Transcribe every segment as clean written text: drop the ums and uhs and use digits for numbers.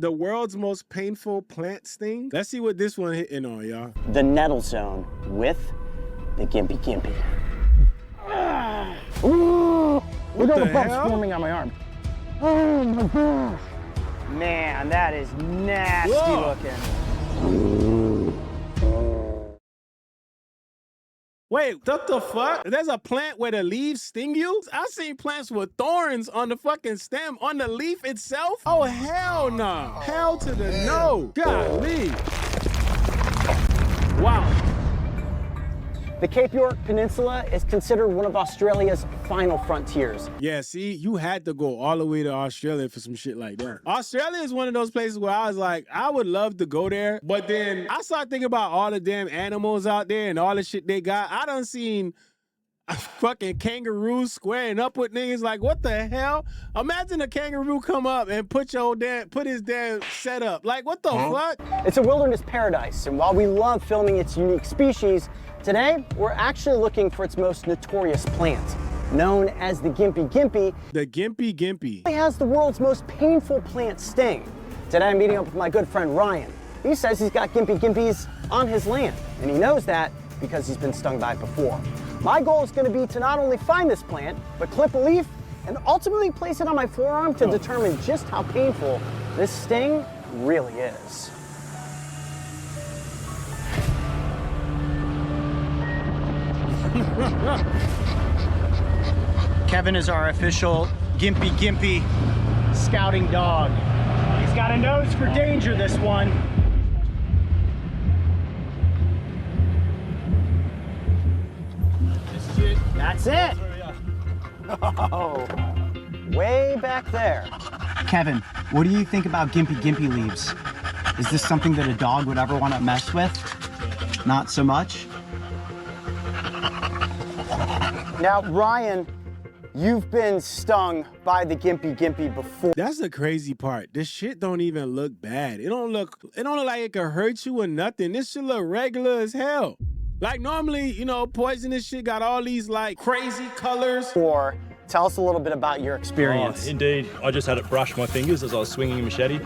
The world's most painful plant sting. Let's see what this one hitting on, y'all. The nettle zone with the gimpy. Ooh, look at the bumps forming on my arm. Oh my gosh. Man, that is nasty looking. Wait, what the fuck? There's a plant where the leaves sting you? I've seen plants with thorns on the fucking stem, on the leaf itself? Oh, hell no. Hell to the no. Golly. Wow. The Cape York Peninsula is considered one of Australia's final frontiers. Yeah, see, you had to go all the way to Australia for some shit like that. Australia is one of those places where I was like, I would love to go there, but then I started thinking about all the damn animals out there and all the shit they got. I done seen fucking kangaroos squaring up with niggas. Like, what the hell? Imagine a kangaroo come up and put his damn setup. Like, what the fuck? It's a wilderness paradise, and while we love filming its unique species, today we're actually looking for its most notorious plant, known as the gimpy. The gimpy. It has the world's most painful plant sting. Today I'm meeting up with my good friend Ryan. He says he's got gimpys on his land, and he knows that because he's been stung by it before. My goal is going to be to not only find this plant, but clip a leaf and ultimately place it on my forearm to determine just how painful this sting really is. Kevin is our official gimpy scouting dog. He's got a nose for danger, this one. That's it. Oh, way back there. Kevin, what do you think about gimpy leaves? Is this something that a dog would ever want to mess with? Not so much? Now, Ryan, you've been stung by the gimpy before. That's the crazy part. This shit don't even look bad. It don't look like it could hurt you or nothing. This shit look regular as hell. Like normally, you know, poisonous shit got all these like crazy colors. Or tell us a little bit about your experience. Oh, indeed, I just had it brush my fingers as I was swinging a machete,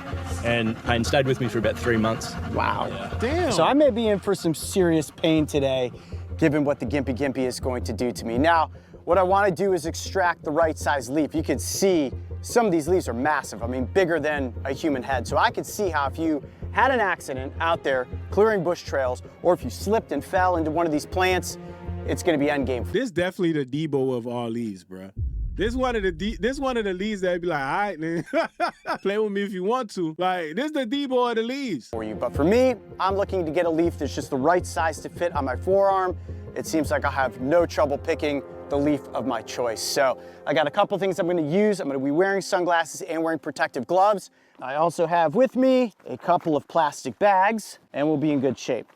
and pain stayed with me for about 3 months. Wow. Yeah. Damn. So I may be in for some serious pain today, given what the gimpy is going to do to me. Now, what I want to do is extract the right size leaf. You can see some of these leaves are massive. I mean, bigger than a human head. So I could see how if you had an accident out there clearing bush trails, or if you slipped and fell into one of these plants, it's going to be endgame. This definitely the Debo of all leaves, bro. This one of the leaves that'd be like, all right, man, play with me if you want to. Like, this the Debo of the leaves. For you, but for me, I'm looking to get a leaf that's just the right size to fit on my forearm. It seems like I'll have no trouble picking the leaf of my choice. So I got a couple things I'm going to use. I'm going to be wearing sunglasses and wearing protective gloves. I also have with me a couple of plastic bags, and we'll be in good shape.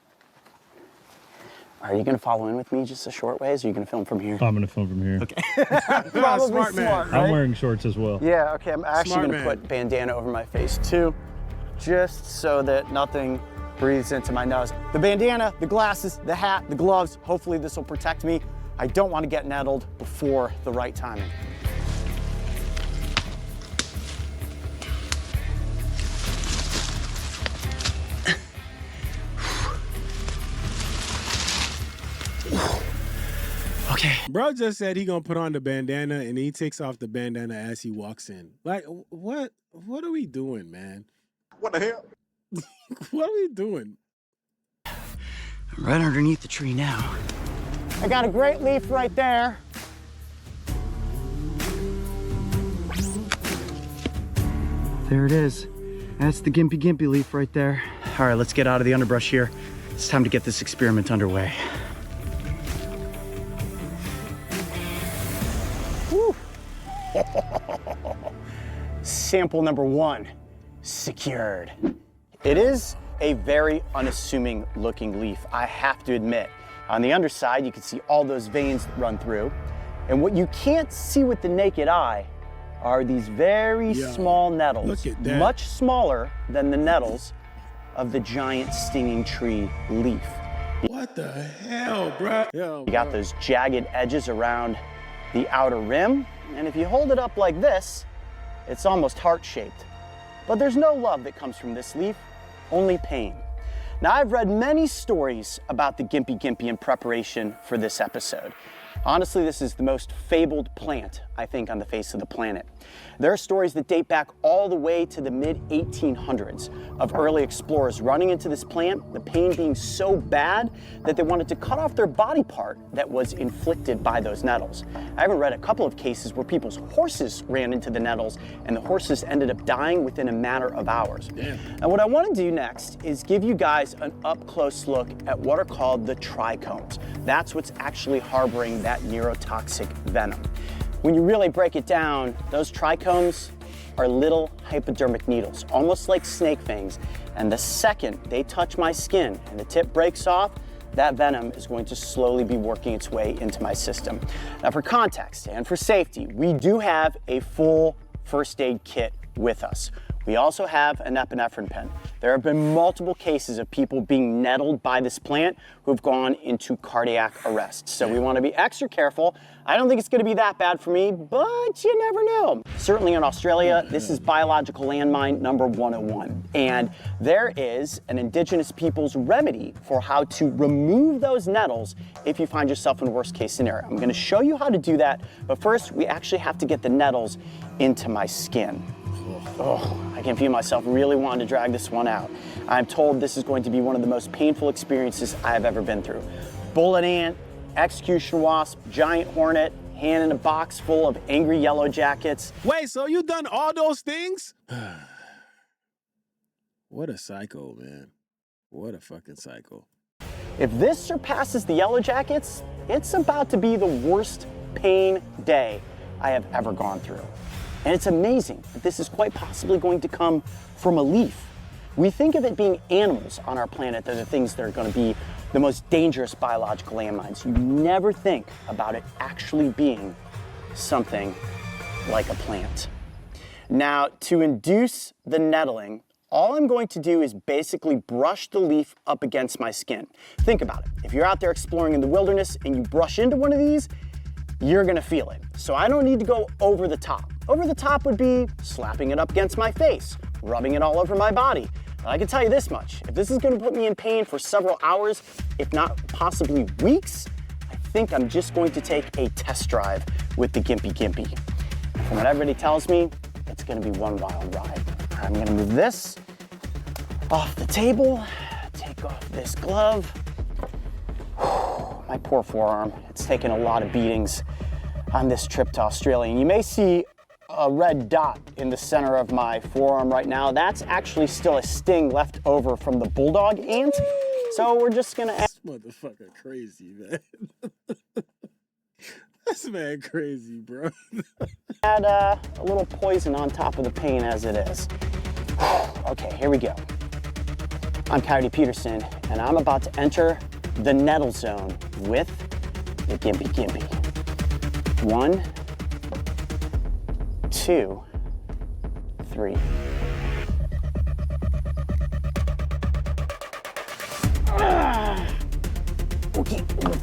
Are you going to follow in with me just a short ways, or are you going to film from here? I'm going to film from here. Okay. Probably Smart man. smart, right? I'm wearing shorts as well. Yeah, okay, I'm actually Smart going to man. put bandana over my face too, just so that nothing breathes into my nose. The bandana, the glasses, the hat, the gloves, hopefully this will protect me. I don't want to get nettled before the right timing. Okay. Bro just said he gonna put on the bandana and he takes off the bandana as he walks in. Like, what are we doing, man? What the hell? What are we doing? I'm right underneath the tree now. I got a great leaf right there. There it is. That's the gimpy leaf right there. All right, let's get out of the underbrush here. It's time to get this experiment underway. Woo. Sample number 1, secured. It is a very unassuming looking leaf, I have to admit. On the underside, you can see all those veins that run through. And what you can't see with the naked eye are these very small nettles, look at that. much smaller than the nettles of the giant stinging tree leaf. What the hell, bro? Yo, You got those jagged edges around the outer rim, and if you hold it up like this, it's almost heart-shaped. But there's no love that comes from this leaf, only pain. Now, I've read many stories about the gimpy in preparation for this episode. Honestly, this is the most fabled plant, I think, on the face of the planet. There are stories that date back all the way to the mid-1800s of early explorers running into this plant, the pain being so bad that they wanted to cut off their body part that was inflicted by those nettles. I even read a couple of cases where people's horses ran into the nettles and the horses ended up dying within a matter of hours. Damn. And what I want to do next is give you guys an up-close look at what are called the trichomes. That's what's actually harboring that neurotoxic venom. When you really break it down, those trichomes are little hypodermic needles, almost like snake fangs. And the second they touch my skin and the tip breaks off, that venom is going to slowly be working its way into my system. Now, for context and for safety, we do have a full first aid kit with us. We also have an epinephrine pen. There have been multiple cases of people being nettled by this plant who have gone into cardiac arrest. So we want to be extra careful. I don't think it's going to be that bad for me, but you never know. Certainly in Australia, this is biological landmine number 101. And there is an Indigenous people's remedy for how to remove those nettles if you find yourself in a worst case scenario. I'm going to show you how to do that, but first we actually have to get the nettles into my skin. Oh, I can feel myself really wanting to drag this one out. I'm told this is going to be one of the most painful experiences I've ever been through. Bullet ant, execution wasp, giant hornet, hand in a box full of angry yellow jackets. Wait, so you done all those things? What a psycho, man. What a fucking psycho. If this surpasses the yellow jackets, it's about to be the worst pain day I have ever gone through. And it's amazing that this is quite possibly going to come from a leaf. We think of it being animals on our planet that are the things that are going to be the most dangerous biological landmines. You never think about it actually being something like a plant. Now, to induce the nettling, all I'm going to do is basically brush the leaf up against my skin. Think about it. If you're out there exploring in the wilderness and you brush into one of these, you're gonna feel it. So I don't need to go over the top. Over the top would be slapping it up against my face, rubbing it all over my body. And I can tell you this much, if this is gonna put me in pain for several hours, if not possibly weeks, I think I'm just going to take a test drive with the gimpy. From what everybody tells me, it's gonna be one wild ride. I'm gonna move this off the table, take off this glove. My poor forearm, it's taken a lot of beatings on this trip to Australia. And you may see a red dot in the center of my forearm right now. That's actually still a sting left over from the bulldog ant. So we're just gonna... This motherfucker crazy, man. This man crazy, bro. add a little poison on top of the pain as it is. Okay, here we go. I'm Coyote Peterson, and I'm about to enter the nettle zone with the gimpy. 1, 2, 3. Okay,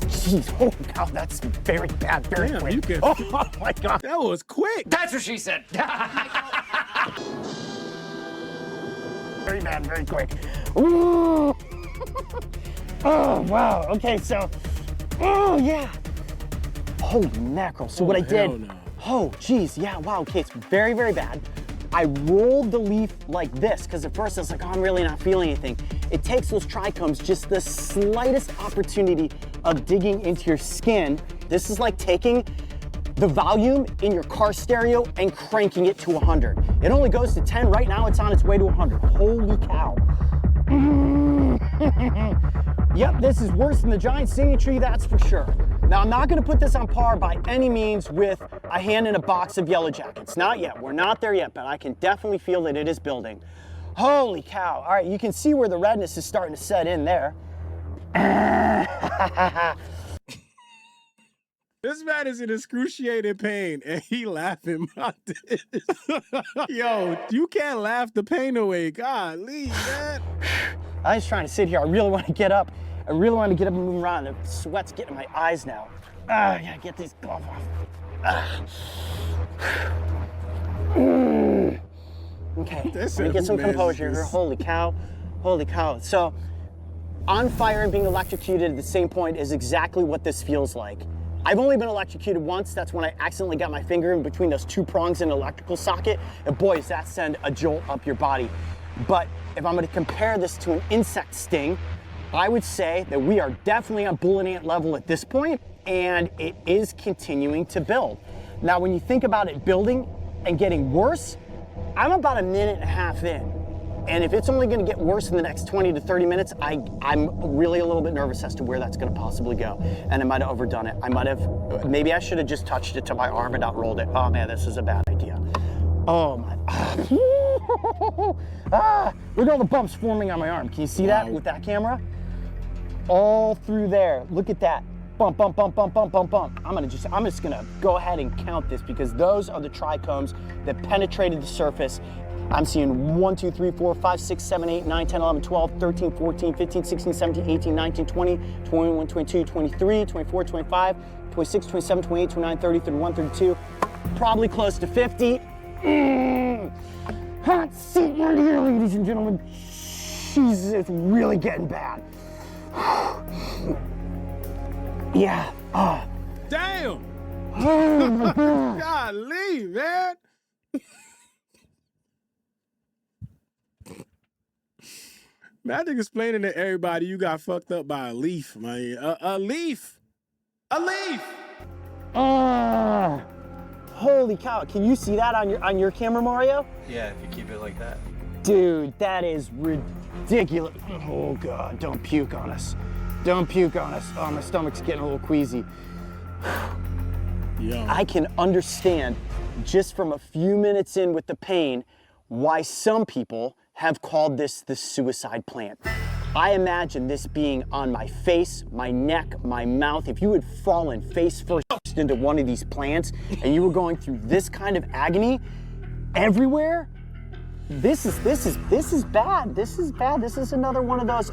jeez, oh God, that's very bad, very Damn, quick. you can... Oh my God. That was quick. That's what she said. Very bad, very quick. Ooh. Oh, wow. Okay, so, oh, yeah. Holy mackerel. So what I did, no. oh, geez, yeah, wow, okay, it's very, very bad. I rolled the leaf like this, because at first I was like, oh, I'm really not feeling anything. It takes those trichomes just the slightest opportunity of digging into your skin. This is like taking the volume in your car stereo and cranking it to 100. It only goes to 10. Right now, it's on its way to 100. Holy cow. Yep, this is worse than the giant singing tree, that's for sure. Now, I'm not gonna put this on par by any means with a hand in a box of yellow jackets. Not yet, we're not there yet, but I can definitely feel that it is building. Holy cow. All right, you can see where the redness is starting to set in there. This man is in excruciating pain, and he laughing about this. Yo, you can't laugh the pain away. Golly, man. I was trying to sit here. I really want to get up. I really want to get up and move around. The sweat's getting in my eyes now. I gotta get these gloves off. Okay, They let said, me get "Who some manages composure here. this?" Holy cow, holy cow. So, on fire and being electrocuted at the same point is exactly what this feels like. I've only been electrocuted once. That's when I accidentally got my finger in between those two prongs in an electrical socket. And boy, does that send a jolt up your body. But if I'm gonna compare this to an insect sting, I would say that we are definitely on bullet ant level at this point, and it is continuing to build. Now, when you think about it building and getting worse, I'm about a minute and a half in. And if it's only gonna get worse in the next 20 to 30 minutes, I'm really a little bit nervous as to where that's gonna possibly go. And I might have overdone it. Maybe I should have just touched it to my arm and not rolled it. Oh man, this is a bad idea. Oh my, look at all the bumps forming on my arm. Can you see that with that camera? All through there, look at that. Bump, bump, bump, bump, bump, bump, bump. I'm just gonna go ahead and count this because those are the trichomes that penetrated the surface. I'm seeing 1, 2, 3, 4, 5, 6, 7, 8, 9, 10, 11, 12, 13, 14, 15, 16, 17, 18, 19, 20, 21, 22, 23, 24, 25, 26, 27, 28, 29, 30, 31, 32, probably close to 50. Hot seat right here, ladies and gentlemen. Jesus, it's really getting bad. Yeah. Damn! Oh my God. Golly, man! Magic explaining to everybody you got fucked up by a leaf, man. A leaf! A leaf! Holy cow. Can you see that on your camera, Mario? Yeah, if you keep it like that. Dude, that is ridiculous. Oh God, don't puke on us. Don't puke on us. Oh, my stomach's getting a little queasy. Yo. I can understand just from a few minutes in with the pain why some people have called this the suicide plant. I imagine this being on my face, my neck, my mouth. If you had fallen face first into one of these plants and you were going through this kind of agony everywhere, this is bad. This is bad. This is another one of those,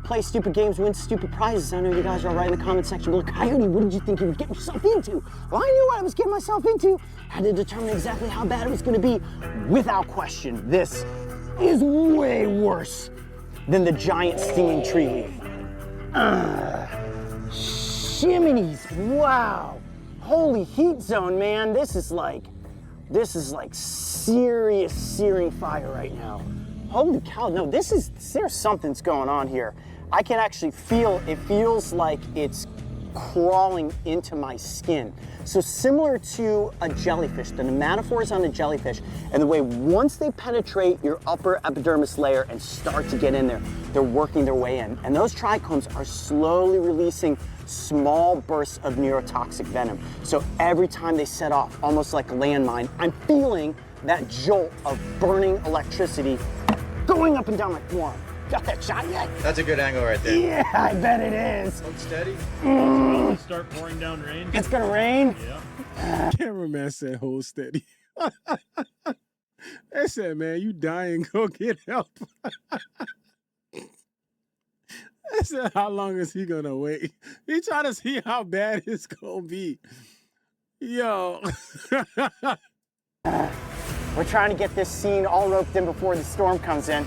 play stupid games, win stupid prizes. I know you guys are all right in the comment section below. Coyote, what did you think you were getting yourself into? Well, I knew what I was getting myself into. Had to determine exactly how bad it was gonna be. Without question, this is way worse than the giant stinging tree leaf. Shimmies, wow. Holy heat zone, man. This is like serious searing fire right now. Holy cow, no, there's something's going on here. I can actually feel, it feels like it's crawling into my skin. So similar to a jellyfish, the nematophores on a jellyfish, and the way once they penetrate your upper epidermis layer and start to get in there, they're working their way in. And those trichomes are slowly releasing small bursts of neurotoxic venom. So every time they set off, almost like a landmine, I'm feeling that jolt of burning electricity going up and down my forearm. Got that shot yet? That's a good angle right there. Yeah, I bet it is. Hold steady. Start pouring down rain. It's gonna rain? Yeah. Cameraman said, hold steady. They said, man, you dying, go get help. They said, how long is he gonna wait? He trying to see how bad it's gonna be. Yo. We're trying to get this scene all roped in before the storm comes in.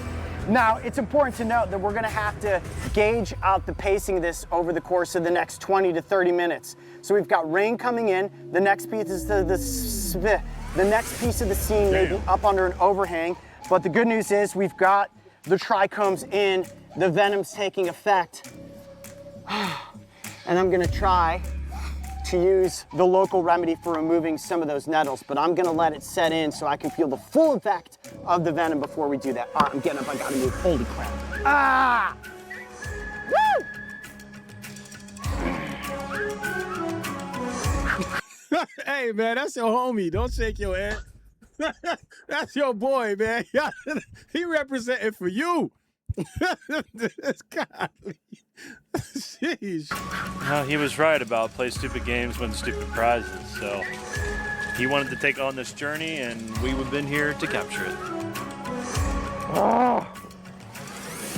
Now, it's important to note that we're gonna have to gauge out the pacing of this over the course of the next 20 to 30 minutes. So we've got rain coming in. The next piece is the next piece of the scene may be up under an overhang. But the good news is we've got the trichomes in, the venom's taking effect. And I'm gonna try to use the local remedy for removing some of those nettles, but I'm gonna let it set in so I can feel the full effect of the venom before we do that. All right, I'm getting up, I gotta move, holy crap. Ah! Woo! Hey, man, that's your homie. Don't shake your head. That's your boy, man. He represented for you. Golly. Sheesh. He was right about play stupid games, win stupid prizes. So he wanted to take on this journey, and we have been here to capture it. Oh.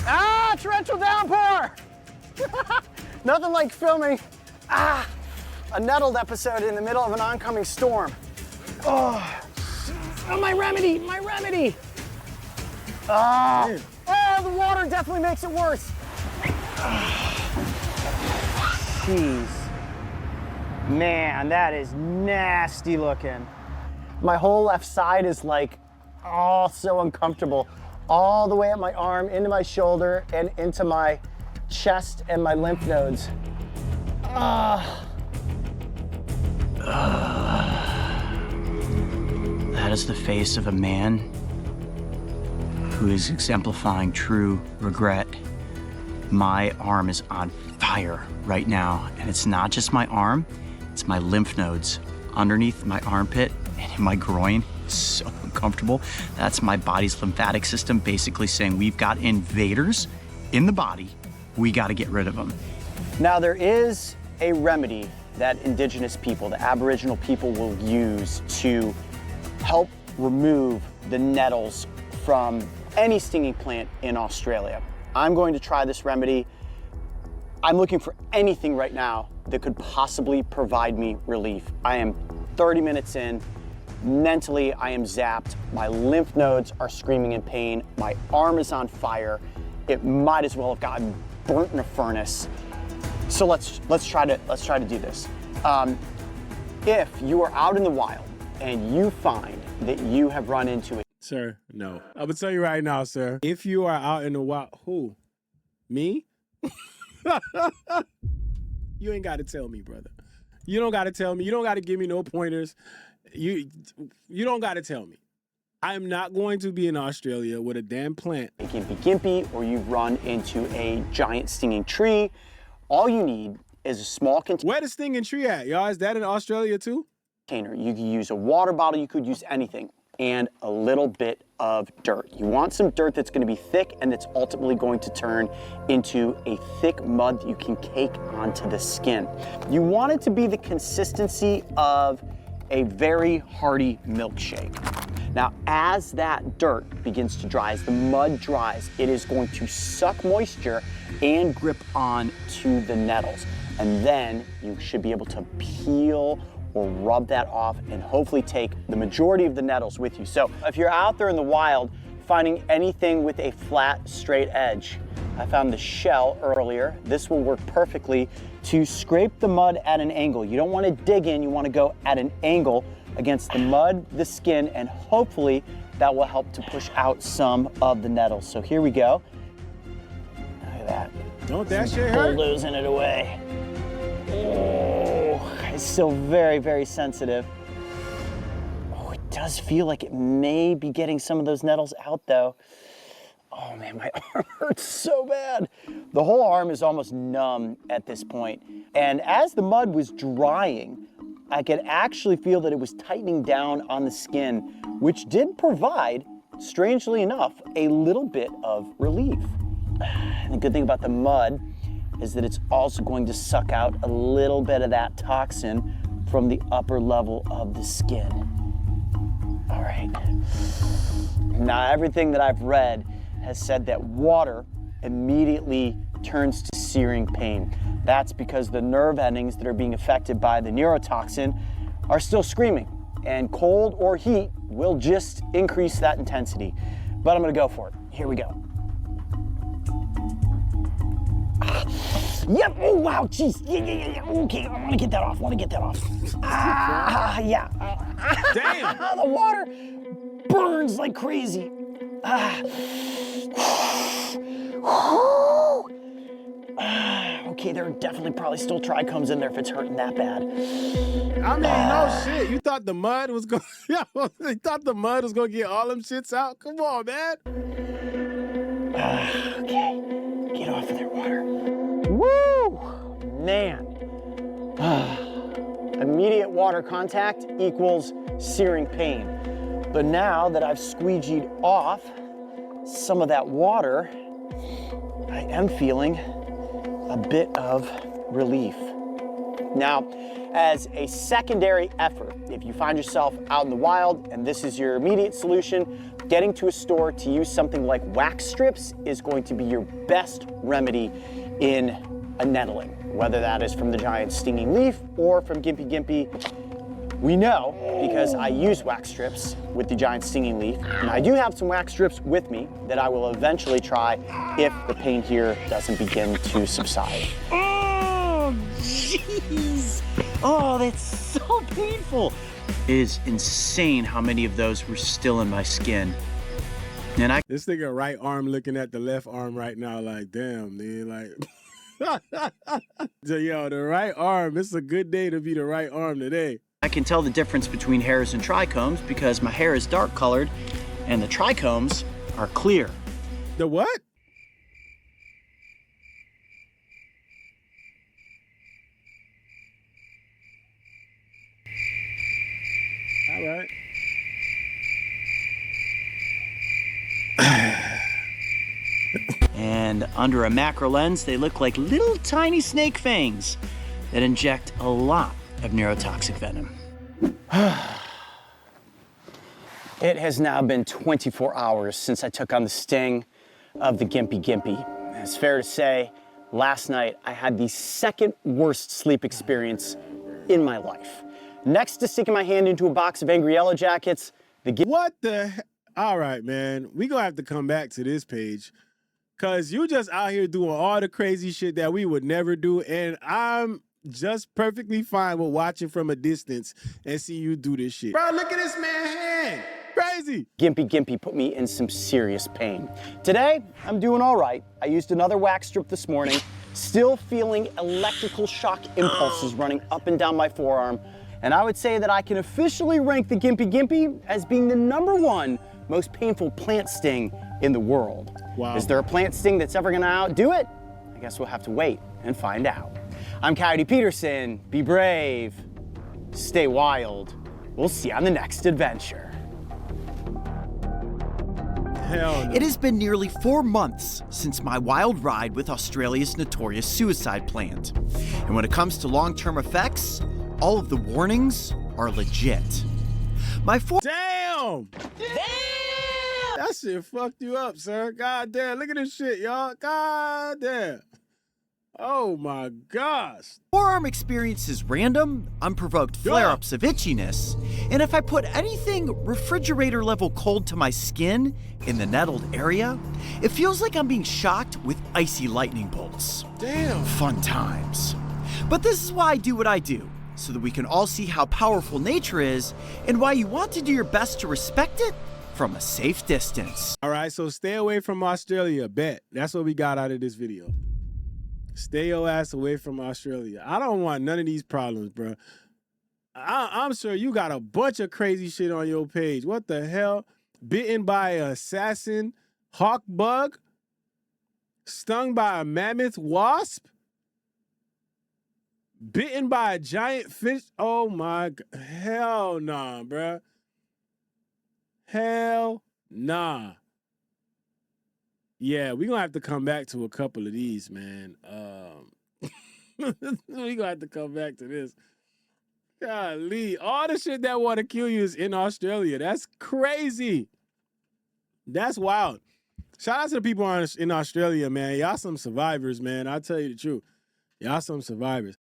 Ah, torrential downpour! Nothing like filming a nettled episode in the middle of an oncoming storm. Oh. Oh, my remedy, my remedy. Oh, the water definitely makes it worse. Jeez. Man, that is nasty looking. My whole left side is like, oh, so uncomfortable. All the way up my arm, into my shoulder, and into my chest and my lymph nodes. That is the face of a man who is exemplifying true regret. My arm is on fire right now, and it's not just my arm, it's my lymph nodes underneath my armpit and in my groin. It's so uncomfortable. That's my body's lymphatic system basically saying we've got invaders in the body, we gotta get rid of them. Now there is a remedy that Indigenous people, the Aboriginal people, will use to help remove the nettles from any stinging plant in Australia. I'm going to try this remedy. I'm looking for anything right now that could possibly provide me relief. I am 30 minutes in. Mentally, I am zapped. My lymph nodes are screaming in pain. My arm is on fire. It might as well have gotten burnt in a furnace. So let's try to do this. If you are out in the wild and you find that you have run into it. Sir, no. I'm gonna tell you right now, sir. If you are out in the wild, who? Me? You ain't got to tell me, brother. You don't got to tell me. You don't got to give me no pointers. You don't got to tell me. I am not going to be in Australia with a damn plant. A gimpy, or you've run into a giant stinging tree. All you need is a small container. Where the stinging tree at, y'all? Is that in Australia too? You could use a water bottle, you could use anything, and a little bit of dirt. You want some dirt that's gonna be thick and that's ultimately going to turn into a thick mud that you can cake onto the skin. You want it to be the consistency of a very hearty milkshake. Now, as that dirt begins to dry, as the mud dries, it is going to suck moisture and grip on to the nettles. And then you should be able to peel or rub that off and hopefully take the majority of the nettles with you. So if you're out there in the wild finding anything with a flat, straight edge, I found the shell earlier. This will work perfectly to scrape the mud at an angle. You don't want to dig in, you want to go at an angle against the mud, the skin, and hopefully that will help to push out some of the nettles. So here we go. Look at that. Don't that shit hurt? Bulldozing it away. Oh, it's still very, very sensitive. Oh, it does feel like it may be getting some of those nettles out though. Oh man, my arm hurts so bad. The whole arm is almost numb at this point. And as the mud was drying, I could actually feel that it was tightening down on the skin, which did provide, strangely enough, a little bit of relief. And the good thing about the mud is that it's also going to suck out a little bit of that toxin from the upper level of the skin. All right. Now, everything that I've read has said that water immediately turns to searing pain. That's because the nerve endings that are being affected by the neurotoxin are still screaming, and cold or heat will just increase that intensity. But I'm gonna go for it. Here we go. Yep, oh wow, jeez, yeah. Okay, I wanna get that off, yeah. Damn! The water burns like crazy. Okay, there are definitely probably still trichomes in there if it's hurting that bad. I mean, no shit. You thought the mud was going you thought the mud was gonna get all them shits out? Come on, man. Okay, get off of there, water. Woo! Man. Immediate water contact equals searing pain. But now that I've squeegeed off some of that water, I am feeling a bit of relief. Now, as a secondary effort, if you find yourself out in the wild and this is your immediate solution, getting to a store to use something like wax strips is going to be your best remedy in a nettling, whether that is from the giant stinging leaf or from gimpy. We know because I use wax strips with the giant stinging leaf, and I do have some wax strips with me that I will eventually try if the pain here doesn't begin to subside. Oh, jeez. Oh, that's so painful. It is insane how many of those were still in my skin. And This nigga right arm looking at the left arm right now like, damn, dude, like. So, yo, the right arm, it's a good day to be the right arm today. I can tell the difference between hairs and trichomes because my hair is dark colored and the trichomes are clear. The what? All right. And under a macro lens, they look like little tiny snake fangs that inject a lot of neurotoxic venom. It has now been 24 hours since I took on the sting of the gimpy. It's fair to say, last night I had the second worst sleep experience in my life. Next to sticking my hand into a box of Angry Yellow Jackets, What the hell? All right, man. We gonna have to come back to this page. Cause you just out here doing all the crazy shit that we would never do. And I'm just perfectly fine with watching from a distance and see you do this shit. Bro, look at this man's hand. Crazy. Gimpy put me in some serious pain. Today, I'm doing all right. I used another wax strip this morning, still feeling electrical shock impulses running up and down my forearm. And I would say that I can officially rank the gimpy as being the #1 most painful plant sting in the world. Wow. Is there a plant sting that's ever gonna outdo it? I guess we'll have to wait and find out. I'm Coyote Peterson. Be brave, stay wild. We'll see you on the next adventure. Hell no. It has been nearly 4 months since my wild ride with Australia's notorious suicide plant. And when it comes to long-term effects, all of the warnings are legit. Damn! That shit fucked you up, sir. God damn. Look at this shit, y'all. God damn. Oh my gosh. Forearm experiences random, unprovoked flare-ups of itchiness, and if I put anything refrigerator-level cold to my skin in the nettled area, it feels like I'm being shocked with icy lightning bolts. Damn. Fun times. But this is why I do what I do, so that we can all see how powerful nature is and why you want to do your best to respect it from a safe distance. All right, so stay away from Australia, bet. That's what we got out of this video. Stay your ass away from Australia. I don't want none of these problems, bro. I'm sure you got a bunch of crazy shit on your page. What the hell? Bitten by an assassin hawk bug? Stung by a mammoth wasp? Bitten by a giant fish? Oh my God. Hell nah, bruh. Hell nah. Yeah, we're gonna have to come back to a couple of these, man. We're gonna have to come back to this. Golly, all the shit that want to kill you is in Australia. That's crazy. That's wild. Shout out to the people in Australia, man. Y'all some survivors, man. I'll tell you the truth. Y'all some survivors.